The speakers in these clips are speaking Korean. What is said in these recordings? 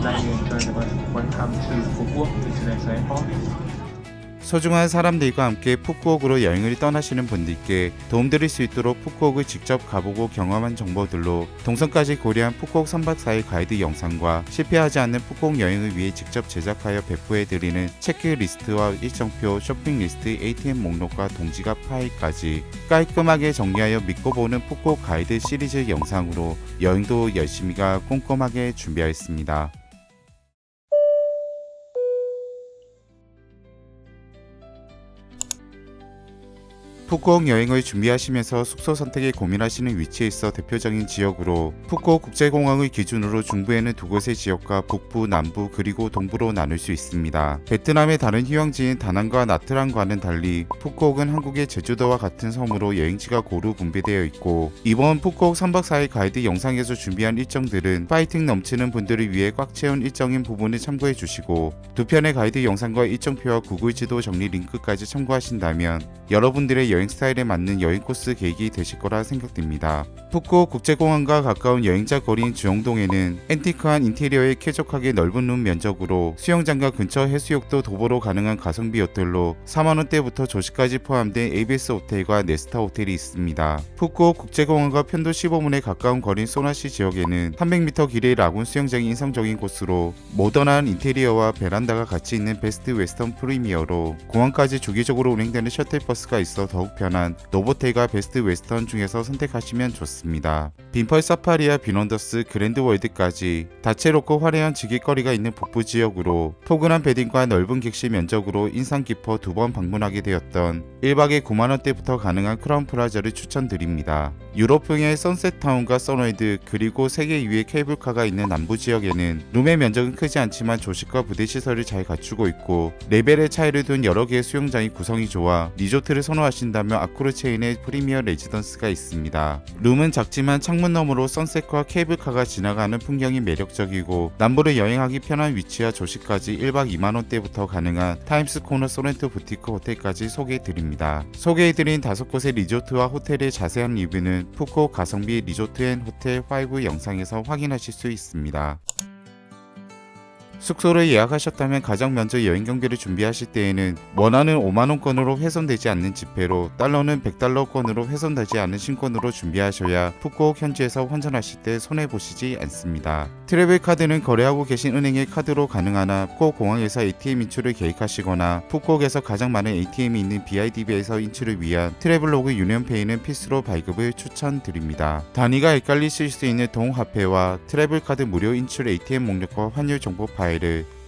Welcome to Phuket International Airport. 소중한 사람들과 함께 푸꾸옥으로 여행을 떠나시는 분들께 도움드릴 수 있도록 푸꾸옥을 직접 가보고 경험한 정보들로 동선까지 고려한 푸꾸옥 3박 4일 가이드 영상과 실패하지 않는 푸꾸옥 여행을 위해 직접 제작하여 배포해드리는 체크리스트와 일정표, 쇼핑리스트, ATM 목록과 동지갑 파일까지 깔끔하게 정리하여 믿고 보는 푸꾸옥 가이드 시리즈 영상으로 여행도 열심히가 꼼꼼하게 준비하였습니다. 푸꾸옥 여행을 준비하시면서 숙소 선택에 고민하시는 위치에 있어 대표적인 지역으로 푸꾸옥 국제공항을 기준으로 중부에는 두 곳의 지역과 북부, 남부 그리고 동부로 나눌 수 있습니다. 베트남의 다른 휴양지인 다낭과 나트랑과는 달리 푸꾸옥은 한국의 제주도와 같은 섬으로 여행지가 고루 분배되어 있고 이번 푸꾸옥 3박 4일 가이드 영상에서 준비한 일정들은 파이팅 넘치는 분들을 위해 꽉 채운 일정인 부분을 참고해 주시고 두 편의 가이드 영상과 일정표와 구글 지도 정리 링크까지 참고하신다면 여러분들의 여행 스타일에 맞는 여행 코스 계획이 되실 거라 생각됩니다. 푸꾸옥 국제공항과 가까운 여행자 거리인 주영동에는 앤티크한 인테리어에 쾌적하게 넓은 룸 면적으로 수영장과 근처 해수욕도 도보로 가능한 가성비 호텔로 4만원대부터 조식까지 포함된 ABS 호텔과 네스타 호텔이 있습니다. 푸꾸옥 국제공항과 편도 15분에 가까운 거리인 소나시 지역에는 300m 길이의 라군 수영장이 인상적인 곳으로 모던한 인테리어와 베란다가 같이 있는 베스트 웨스턴 프리미어로 공항까지 주기적으로 운행되는 셔틀버스가 있어 더욱 편한 노보텔과 베스트 웨스턴 중에서 선택하시면 좋습니다. 빈펄 사파리와 빈원더스 그랜드 월드까지 다채롭고 화려한 즐길거리가 있는 북부 지역으로 포근한 베딩과 넓은 객실 면적으로 인상 깊어 두 번 방문하게 되었던 1박에 9만원대부터 가능한 크라운 플라자를 추천드립니다. 유럽풍의 선셋타운과 선월드 그리고 세계 2의 케이블카가 있는 남부 지역에는 룸의 면적은 크지 않지만 조식과 부대시설을 잘 갖추고 있고 레벨의 차이를 둔 여러 개의 수영장이 구성이 좋아 리조트를 선호하신다면 아쿠르 체인의 프리미어 레지던스가 있습니다. 룸은 작지만 창문 너머로 선셋과 케이블카가 지나가는 풍경이 매력적이고 남부를 여행하기 편한 위치와 조식까지 1박 2만원대부터 가능한 타임스 코너 소렌토 부티크 호텔까지 소개해드립니다. 소개해드린 5곳의 리조트와 호텔의 자세한 리뷰는 푸꾸옥 가성비 리조트 앤 호텔 5 영상에서 확인하실 수 있습니다. 숙소를 예약하셨다면 가장 먼저 여행 경비를 준비하실 때에는 원화는 5만원권으로 훼손되지 않는 지폐로 달러는 100달러권으로 훼손되지 않은 신권으로 준비하셔야 푸꾸옥 현지에서 환전하실 때 손해보시지 않습니다. 트래블 카드는 거래하고 계신 은행의 카드로 가능하나 푸꾸옥 공항에서 ATM 인출을 계획하시거나 푸꾸옥에서 가장 많은 ATM이 있는 BIDB에서 인출을 위한 트래블로그 유니온페이는 필수로 발급을 추천드립니다. 단위가 헷갈리실 수 있는 동화폐와 트래블 카드 무료 인출 ATM 목록과 환율 정보 파일을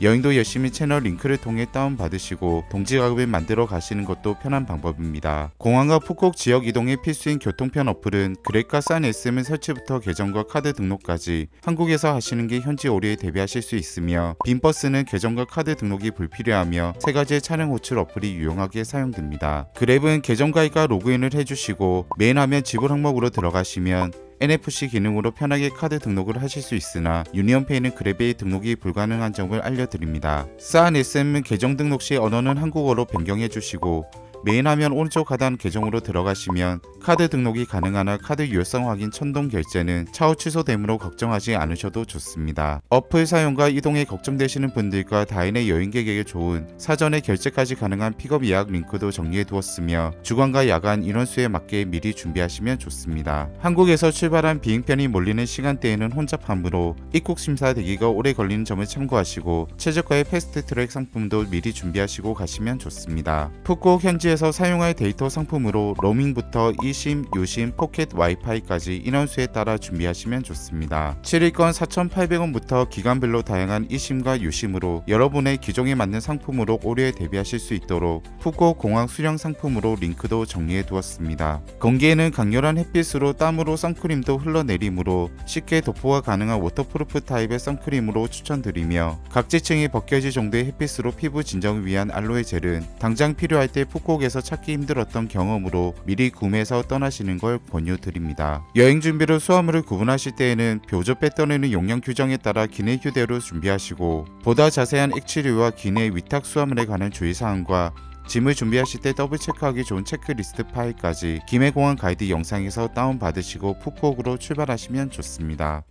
여행도 열심히 채널 링크를 통해 다운받으시고 동지가급을 만들어 가시는 것도 편한 방법입니다. 공항과 푸꾸옥 지역 이동에 필수인 교통편 어플은 그랩과 싼 SM 설치부터 계정과 카드 등록까지 한국에서 하시는 게 현지 오류에 대비하실 수 있으며 빈버스는 계정과 카드 등록이 불필요하며 3가지의 차량 호출 어플이 유용하게 사용됩니다. 그랩은 계정 가입과 로그인을 해주시고 메인 화면 지불 항목으로 들어가시면 NFC 기능으로 편하게 카드 등록을 하실 수 있으나 유니온페이는 그랩에 등록이 불가능한 점을 알려드립니다. 싸한 SM 계정 등록 시 언어는 한국어로 변경해 주시고 메인 화면 오른쪽 하단 계정으로 들어가시면 카드 등록이 가능하나 카드 유효성 확인 천동 결제는 차후 취소되므로 걱정하지 않으셔도 좋습니다. 어플 사용과 이동에 걱정되시는 분들과 다인의 여행객에게 좋은 사전에 결제까지 가능한 픽업 예약 링크도 정리해 두었으며 주간과 야간 인원수에 맞게 미리 준비하시면 좋습니다. 한국에서 출발한 비행편이 몰리는 시간대에는 혼잡하므로 입국 심사 대기가 오래 걸리는 점을 참고하시고 최저가의 패스트 트랙 상품도 미리 준비하시고 가시면 좋습니다. 푸꾸옥 현지 에서 사용할 데이터 상품으로 로밍부터 e심, 유심, 포켓 와이파이까지 인원수에 따라 준비하시면 좋습니다. 7일권 4,800원부터 기간별로 다양한 e심과 유심으로 여러분의 기종에 맞는 상품으로 오류에 대비하실 수 있도록 푸꾸옥 공항 수령 상품으로 링크도 정리해 두었습니다. 건기에는 강렬한 햇빛으로 땀으로 선크림도 흘러내리므로 쉽게 도포가 가능한 워터프루프 타입의 선크림으로 추천드리며 각지층이 벗겨질 정도의 햇빛으로 피부 진정을 위한 알로에 젤은 당장 필요할 때 푸꾸옥 에서 찾기 힘들었던 경험으로 미리 구매해서 떠나시는 걸 권유드립니다. 여행 준비로 수화물을 구분하실 때에는 묘조배 떠내는 용량 규정에 따라 기내 휴대로 준비하시고 보다 자세한 액취류와 기내 위탁 수화물에 관한 주의사항과 짐을 준비하실 때 더블 체크하기 좋은 체크리스트 파일까지 김해공항 가이드 영상에서 다운받으시고 푸꾸옥으로 출발하시면 좋습니다.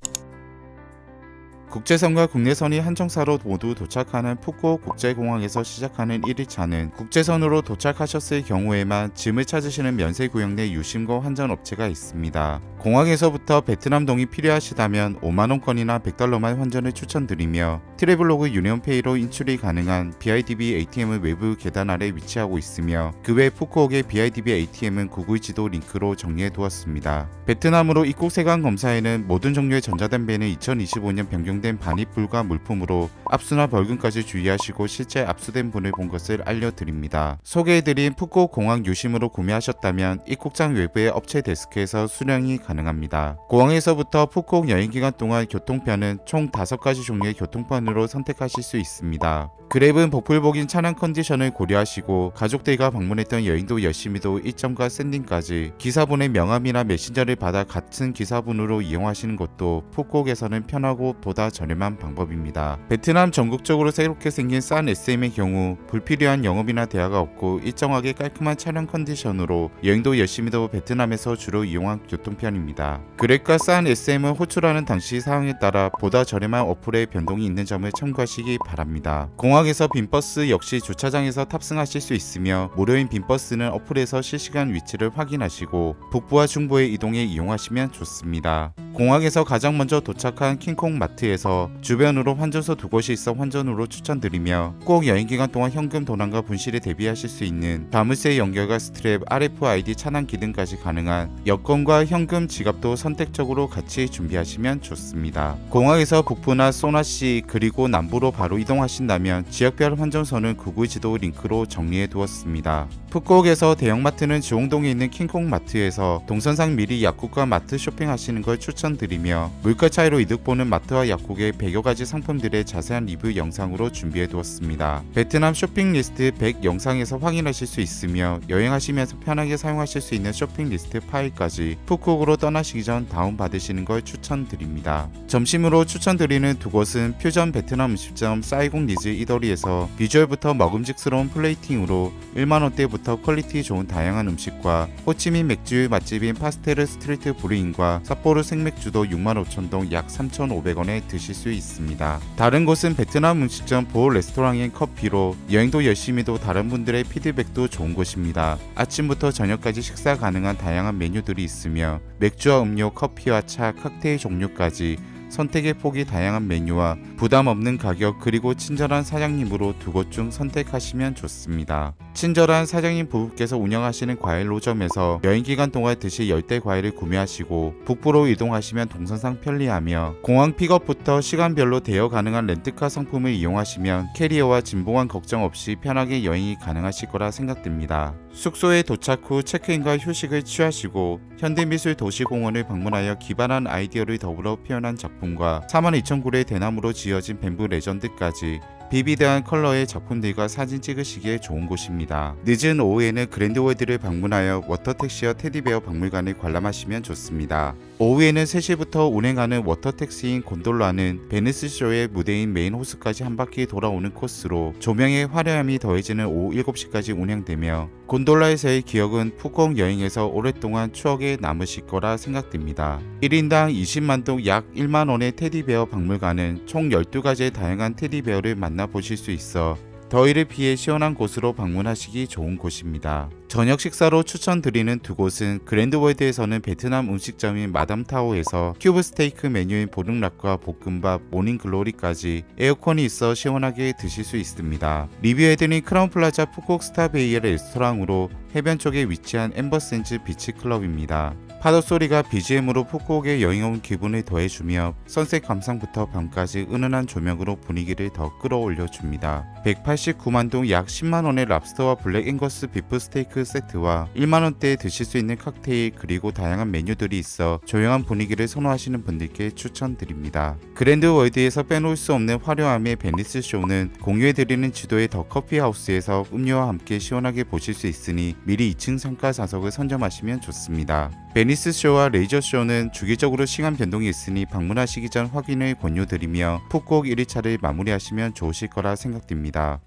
국제선과 국내선이 한정사로 모두 도착하는 푸꾸옥 국제공항에서 시작하는 1일차는 국제선으로 도착하셨을 경우에만 짐을 찾으시는 면세구역 내 유심고 환전업체가 있습니다. 공항에서부터 베트남 동이 필요하시다면 5만원권이나 100달러만 환전을 추천드리며 트래블로그 유니온페이로 인출이 가능한 BIDB ATM은 외부 계단 아래 위치하고 있으며 그 외 푸꾸옥의 BIDB ATM은 구글 지도 링크로 정리해 두었습니다. 베트남으로 입국 세관 검사에는 모든 종류의 전자담배는 2025년 변경된 반입 불가 물품으로 압수나 벌금까지 주의하시고 실제 압수된 분을 본 것을 알려드립니다. 소개해드린 푸꾸옥 공항 유심으로 구매하셨다면 입국장 외부의 업체 데스크에서 수령이 가능합니다. 공항에서부터 푸꾸옥 여행기간 동안 교통편은 총 5가지 종류의 교통편으로 선택하실 수 있습니다. 그랩은 복불복인 차량 컨디션을 고려하시고 가족들과 방문했던 여행도 열심히도 일정과 샌딩까지 기사분의 명함이나 메신저를 받아 같은 기사분으로 이용하시는 것도 푸꾸옥에서는 편하고 보다 저렴한 방법입니다. 베트남 전국적으로 새롭게 생긴 싼 SM의 경우 불필요한 영업이나 대화가 없고 일정하게 깔끔한 차량 컨디션으로 여행도 열심히도 베트남에서 주로 이용한 교통편입니다. 그랩과 싼 SM은 호출하는 당시 사항에 따라 보다 저렴한 어플의 변동이 있는 점을 참고하시기 바랍니다. 공항에서 빈버스 역시 주차장에서 탑승하실 수 있으며 무료인 빈버스는 어플에서 실시간 위치를 확인하시고 북부와 중부의 이동에 이용하시면 좋습니다. 공항에서 가장 먼저 도착한 킹콩 마트에서 주변으로 환전소 2곳이 있어 환전으로 추천드리며 꼭 여행기간 동안 현금 도난과 분실에 대비하실 수 있는 자물쇠 연결과 스트랩, RFID 차단 기능까지 가능한 여권과 현금 지갑도 선택적으로 같이 준비하시면 좋습니다. 공항에서 북부나 소나시 그리고 남부로 바로 이동하신다면 지역별 환전소는 구글 지도 링크로 정리해 두었습니다. 푸꾸옥에서 대형마트는 지홍동에 있는 킹콩 마트에서 동선상 미리 약국과 마트 쇼핑하시는 걸 추천드리며 물가 차이로 이득 보는 마트와 약국의 100여 가지 상품들의 자세한 리뷰 영상으로 준비해 두었습니다. 베트남 쇼핑 리스트 100 영상에서 확인하실 수 있으며 여행하시면서 편하게 사용하실 수 있는 쇼핑 리스트 파일까지 푸꾸옥으로 떠나시기 전 다운받으시는 걸 추천드립니다. 점심으로 추천드리는 두 곳은 퓨전 베트남 음식점 사이공 리즈 이더리에서 비주얼부터 먹음직스러운 플레이팅으로 1만원대부터 퀄리티 좋은 다양한 음식과 호치민 맥주 맛집인 파스테르 스트리트 브루인과 삿포로 생맥주도 65,000동 약 3,500원에 드실 수 있습니다. 다른 곳은 베트남 음식점 보호 레스토랑 앤 커피로 여행도 열심히도 다른 분들의 피드백도 좋은 곳입니다. 아침부터 저녁까지 식사 가능한 다양한 메뉴들이 있으며 맥주와 음료, 커피와 차, 칵테일 종류까지 선택의 폭이 다양한 메뉴와 부담 없는 가격 그리고 친절한 사장님으로 두 곳 중 선택하시면 좋습니다. 친절한 사장님 부부께서 운영하시는 과일 노점에서 여행기간 동안 드실 열대 과일을 구매하시고 북부로 이동하시면 동선상 편리하며 공항 픽업부터 시간별로 대여 가능한 렌트카 상품을 이용하시면 캐리어와 짐 보관 걱정 없이 편하게 여행이 가능하실 거라 생각됩니다. 숙소에 도착 후 체크인과 휴식을 취하시고 현대미술도시공원을 방문하여 기발한 아이디어를 더불어 표현한 작품과 42,000그루의 대나무로 지어진 뱀브 레전드까지 비비드한 컬러의 작품들과 사진 찍으시기에 좋은 곳입니다. 늦은 오후에는 그랜드월드를 방문하여 워터택시와 테디베어 박물관을 관람하시면 좋습니다. 오후에는 3시부터 운행하는 워터택시인 곤돌라는 베니스쇼의 무대인 메인 호수까지 한 바퀴 돌아오는 코스로 조명의 화려함이 더해지는 오후 7시까지 운행되며 곤돌라에서의 기억은 푸꾸옥 여행에서 오랫동안 추억에 남으실 거라 생각됩니다. 1인당 20만 동 약 1만원의 테디베어 박물관은 총 12가지의 다양한 테디베어를 만나보실 수 있어 더위를 피해 시원한 곳으로 방문하시기 좋은 곳입니다. 저녁 식사로 추천드리는 두 곳은 그랜드월드에서는 베트남 음식점인 마담타오에서 큐브 스테이크 메뉴인 보릉락과 볶음밥, 모닝글로리까지 에어컨이 있어 시원하게 드실 수 있습니다. 리뷰해드린 크라운플라자 푸꾸옥 스타베이의 레스토랑으로 해변 쪽에 위치한 엠버샌즈 비치클럽입니다. 파도 소리가 BGM으로 푸꾸옥에 여행 온 기분을 더해주며 선셋 감상부터 밤까지 은은한 조명으로 분위기를 더 끌어올려줍니다. 189만 동 약 10만원의 랍스터와 블랙 앵거스 비프 스테이크 세트와 1만원대에 드실 수 있는 칵테일 그리고 다양한 메뉴들이 있어 조용한 분위기를 선호하시는 분들께 추천드립니다. 그랜드월드에서 빼놓을 수 없는 화려함의 베니스 쇼는 공유해드리는 지도의 더 커피하우스에서 음료와 함께 시원하게 보실 수 있으니 미리 2층 상가 좌석을 선점하시면 좋습니다. 베니스 쇼와 레이저 쇼는 주기적으로 시간 변동이 있으니 방문하시기 전 확인을 권유드리며 푸꾸옥 1일차를 마무리하시면 좋으실 거라 생각됩니다.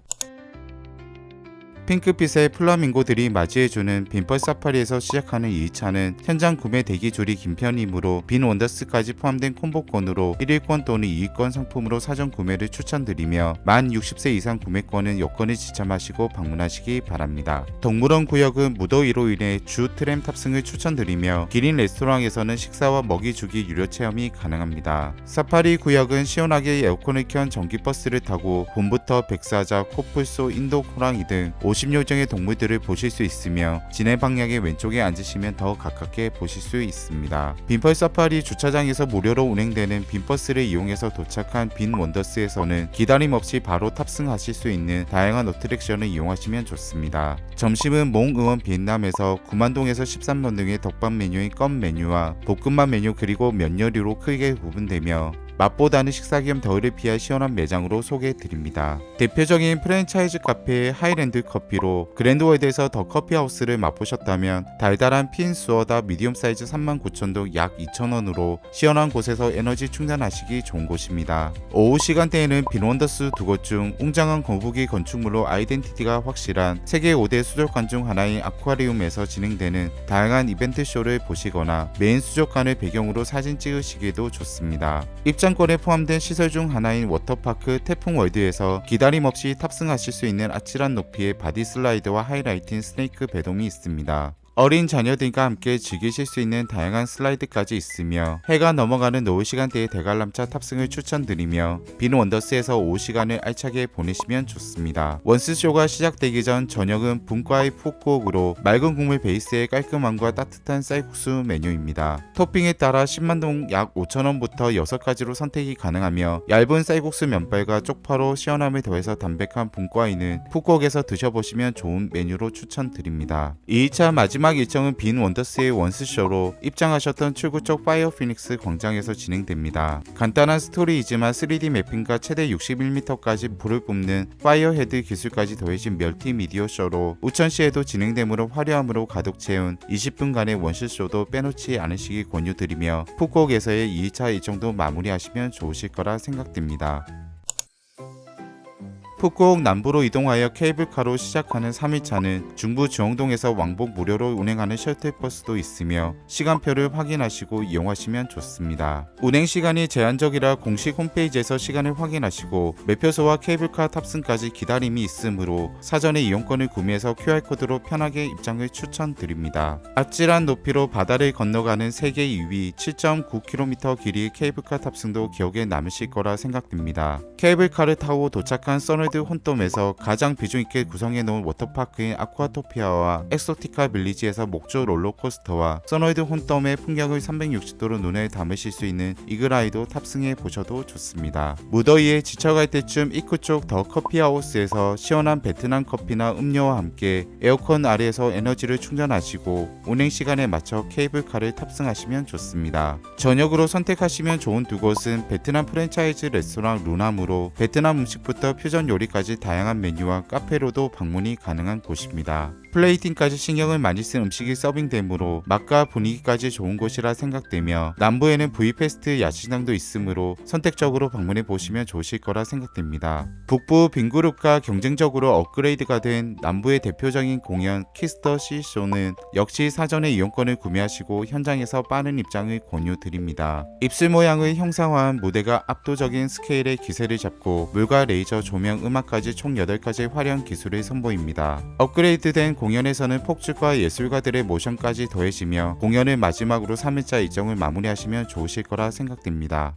핑크빛의 플라밍고들이 맞이해주는 빈펄 사파리에서 시작하는 2차는 현장 구매 대기줄이 긴 편이므로 빈 원더스까지 포함된 콤보권으로 1일권 또는 2일권 상품으로 사전 구매를 추천드리며 만 60세 이상 구매권은 여건을 지참하시고 방문하시기 바랍니다. 동물원 구역은 무더위로 인해 주 트램 탑승을 추천드리며 기린 레스토랑에서는 식사와 먹이 주기 유료 체험이 가능합니다. 사파리 구역은 시원하게 에어컨을 켠 전기버스를 타고 봄부터 백사자, 코뿔소, 인도 호랑이 등 50여종의 동물들을 보실 수 있으며 진해 방향의 왼쪽에 앉으시면 더 가깝게 보실 수 있습니다. 빈펄 사파리 주차장에서 무료로 운행되는 빈버스를 이용해서 도착한 빈 원더스에서는 기다림 없이 바로 탑승하실 수 있는 다양한 어트랙션을 이용하시면 좋습니다. 점심은 몽의원 비엔남에서 구만동에서 13번 등의 덮밥 메뉴인 껌 메뉴와 볶음밥 메뉴 그리고 면 요리로 크게 구분되며 맛보다는 식사 겸 더위를 피할 시원한 매장으로 소개해드립니다. 대표적인 프랜차이즈 카페 하이랜드 커피로 그랜드월드에서 더 커피하우스를 맛보셨다면 달달한 핀 수어다 미디엄 사이즈 39,000동 약 2,000원으로 시원한 곳에서 에너지 충전하시기 좋은 곳입니다. 오후 시간대에는 빈원더스 두 곳 중 웅장한 거북이 건축물로 아이덴티티가 확실한 세계 5대 수족관 중 하나인 아쿠아리움에서 진행되는 다양한 이벤트 쇼를 보시거나 메인 수족관을 배경으로 사진 찍으시기에도 좋습니다. 입장권에 포함된 시설 중 하나인 워터파크 태풍월드에서 기다림 없이 탑승하실 수 있는 아찔한 높이의 바디 슬라이드와 하이라이팅 스네이크 배동이 있습니다. 어린 자녀들과 함께 즐기실 수 있는 다양한 슬라이드까지 있으며 해가 넘어가는 노을 시간대에 대관람차 탑승을 추천드리며 빈 원더스에서 오후 시간을 알차게 보내시면 좋습니다. 원스쇼가 시작되기 전 저녁은 분과의 푸꾸옥으로 맑은 국물 베이스의 깔끔함과 따뜻한 쌀국수 메뉴입니다. 토핑에 따라 10만동 약 5,000원부터 6가지로 선택이 가능하며 얇은 쌀국수 면발과 쪽파로 시원함을 더해서 담백한 분과이는 푸꾸옥에서 드셔보시면 좋은 메뉴로 추천드립니다. 2차 마지막 일정은 빈 원더스의 원스쇼로 입장하셨던 출구 쪽 파이어 피닉스 광장에서 진행됩니다. 간단한 스토리이지만 3D 매핑과 최대 61m까지 불을 뿜는 파이어 헤드 기술까지 더해진 멀티미디어 쇼로 우천시에도 진행되므로 화려함으로 가득 채운 20분간의 원스쇼도 빼놓지 않으시기 권유드리며 푸꾸옥에서의 2차 일정도 마무리하시면 좋으실 거라 생각됩니다. 푸꾸옥 남부로 이동하여 케이블카로 시작하는 3일차는 중부 주홍동에서 왕복 무료로 운행하는 셔틀버스도 있으며 시간표를 확인하시고 이용하시면 좋습니다. 운행 시간이 제한적이라 공식 홈페이지에서 시간을 확인하시고 매표소와 케이블카 탑승까지 기다림이 있으므로 사전에 이용권을 구매해서 QR코드로 편하게 입장을 추천드립니다. 아찔한 높이로 바다를 건너가는 세계 2위 7.9km 길이의 케이블카 탑승도 기억에 남으실 거라 생각됩니다. 케이블카를 타고 도착한 서널드 혼돔에서 가장 비중 있게 구성해 놓은 워터파크인 아쿠아토피아와 엑소티카 빌리지에서 목조 롤러코스터와 서널드 혼돔의 풍경을 360도로 눈에 담으실 수 있는 이글아이도 탑승해 보셔도 좋습니다. 무더위에 지쳐갈 때쯤 입구 쪽 더 커피하우스에서 시원한 베트남 커피나 음료와 함께 에어컨 아래에서 에너지를 충전하시고 운행 시간에 맞춰 케이블카를 탑승하시면 좋습니다. 저녁으로 선택하시면 좋은 두 곳은 베트남 프랜차이즈 레스토랑 루남으로 베트남 음식부터 퓨전 요리까지 다양한 메뉴와 카페로도 방문이 가능한 곳입니다. 플레이팅까지 신경을 많이 쓴 음식이 서빙되므로 맛과 분위기까지 좋은 곳이라 생각되며 남부에는 V페스트 야시장도 있으므로 선택적으로 방문해 보시면 좋으실 거라 생각됩니다. 북부 빈그룹과 경쟁적으로 업그레이드가 된 남부의 대표적인 공연 키스터 시쇼는 역시 사전에 이용권을 구매하시고 현장에서 빠른 입장을 권유드립니다. 입술 모양을 형상화한 무대가 압도적인 스케일의 기세를 잡고 물과 레이저, 조명, 음악까지 총 8가지의 화려한 기술을 선보입니다. 업그레이드된 공연에서는 폭죽과 예술가들의 모션까지 더해지며 공연을 마지막으로 3일차 일정을 마무리하시면 좋으실 거라 생각됩니다.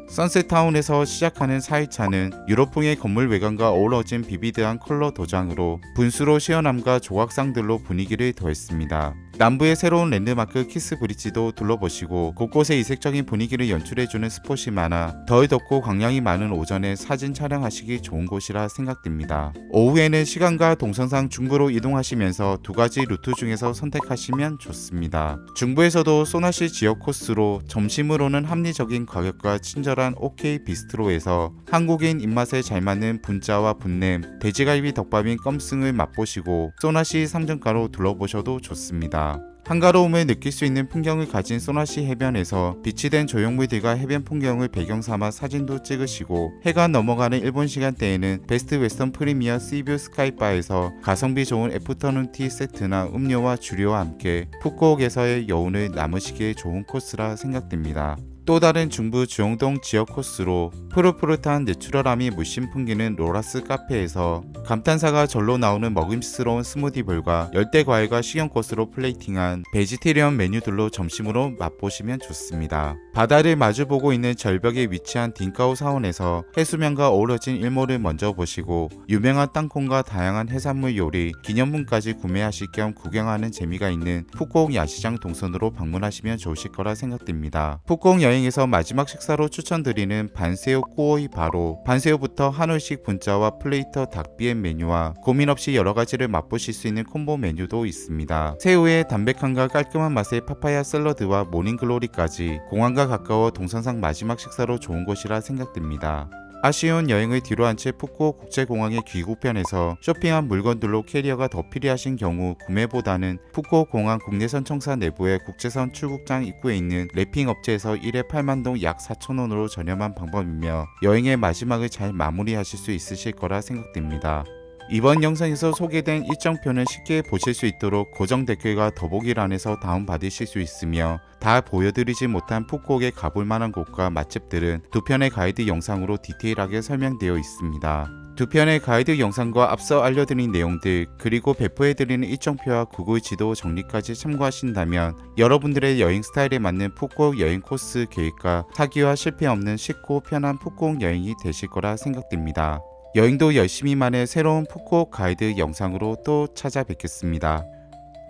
선셋타운에서 시작하는 4일차는 유럽풍의 건물 외관과 어우러진 비비드한 컬러 도장으로 분수로 시원함과 조각상들로 분위기를 더했습니다. 남부의 새로운 랜드마크 키스 브릿지도 둘러보시고 곳곳에 이색적인 분위기를 연출해주는 스폿이 많아 덜 덥고 광량이 많은 오전에 사진 촬영하시기 좋은 곳이라 생각됩니다. 오후에는 시간과 동선상 중부로 이동하시면서 두 가지 루트 중에서 선택하시면 좋습니다. 중부에서도 소나시 지역 코스로 점심으로는 합리적인 가격과 친절한 OK 비스트로에서 한국인 입맛에 잘 맞는 분짜와 분냄, 돼지갈비 덮밥인 껌승을 맛보시고 소나시 상점가로 둘러보셔도 좋습니다. 한가로움을 느낄 수 있는 풍경을 가진 소나시 해변에서 비치된 조형물들과 해변 풍경을 배경 삼아 사진도 찍으시고, 해가 넘어가는 일본 시간대에는 베스트 웨스턴 프리미어 시뷰 스카이바에서 가성비 좋은 애프터눈 티 세트나 음료와 주류와 함께 푸꾸옥에서의 여운을 남으시기에 좋은 코스라 생각됩니다. 또 다른 중부 주영동 지역 코스로 푸릇푸릇한 내추럴함이 물씬 풍기는 로라스 카페에서 감탄사가 절로 나오는 먹음직스러운 스무디볼과 열대 과일과 식용 코스로 플레이팅한 베지테리언 메뉴들로 점심으로 맛보시면 좋습니다. 바다를 마주보고 있는 절벽에 위치한 딘카오 사원에서 해수면과 어우러진 일몰을 먼저 보시고 유명한 땅콩과 다양한 해산물 요리, 기념품까지 구매하실 겸 구경하는 재미가 있는 푸꾸옥 야시장 동선으로 방문하시면 좋으실 거라 생각됩니다. 푸꾸옥 여행에서 마지막 식사로 추천드리는 반새우 꾸오이 바로, 반새우부터 한울식 분짜와 플레이터 닭비엔 메뉴와 고민 없이 여러 가지를 맛보실 수 있는 콤보 메뉴도 있습니다. 새우의 담백함과 깔끔한 맛의 파파야 샐러드와 모닝글로리까지 공항과 가까워 동선상 마지막 식사로 좋은 곳이라 생각됩니다. 아쉬운 여행을 뒤로한 채 푸꾸옥 국제공항의 귀국편에서 쇼핑한 물건들로 캐리어가 더 필요하신 경우 구매보다는 푸꾸옥 공항 국내선 청사 내부의 국제선 출국장 입구에 있는 랩핑 업체에서 1회 8만동 약 4,000원으로 저렴한 방법이며 여행의 마지막을 잘 마무리하실 수 있으실 거라 생각됩니다. 이번 영상에서 소개된 일정표는 쉽게 보실 수 있도록 고정 댓글과 더보기란에서 다운받으실 수 있으며, 다 보여드리지 못한 푸꾸옥에 가볼 만한 곳과 맛집들은 두 편의 가이드 영상으로 디테일하게 설명되어 있습니다. 두 편의 가이드 영상과 앞서 알려드린 내용들, 그리고 배포해드리는 일정표와 구글 지도 정리까지 참고하신다면 여러분들의 여행 스타일에 맞는 푸꾸옥 여행 코스 계획과 사기와 실패 없는 쉽고 편한 푸꾸옥 여행이 되실 거라 생각됩니다. 여행도 열심히만의 새로운 푸꾸옥 가이드 영상으로 또 찾아뵙겠습니다.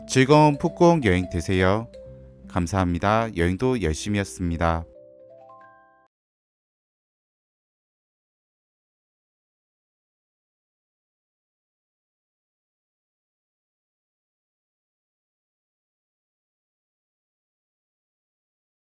즐거운 푸꾸옥 여행 되세요. 감사합니다. 여행도 열심히였습니다.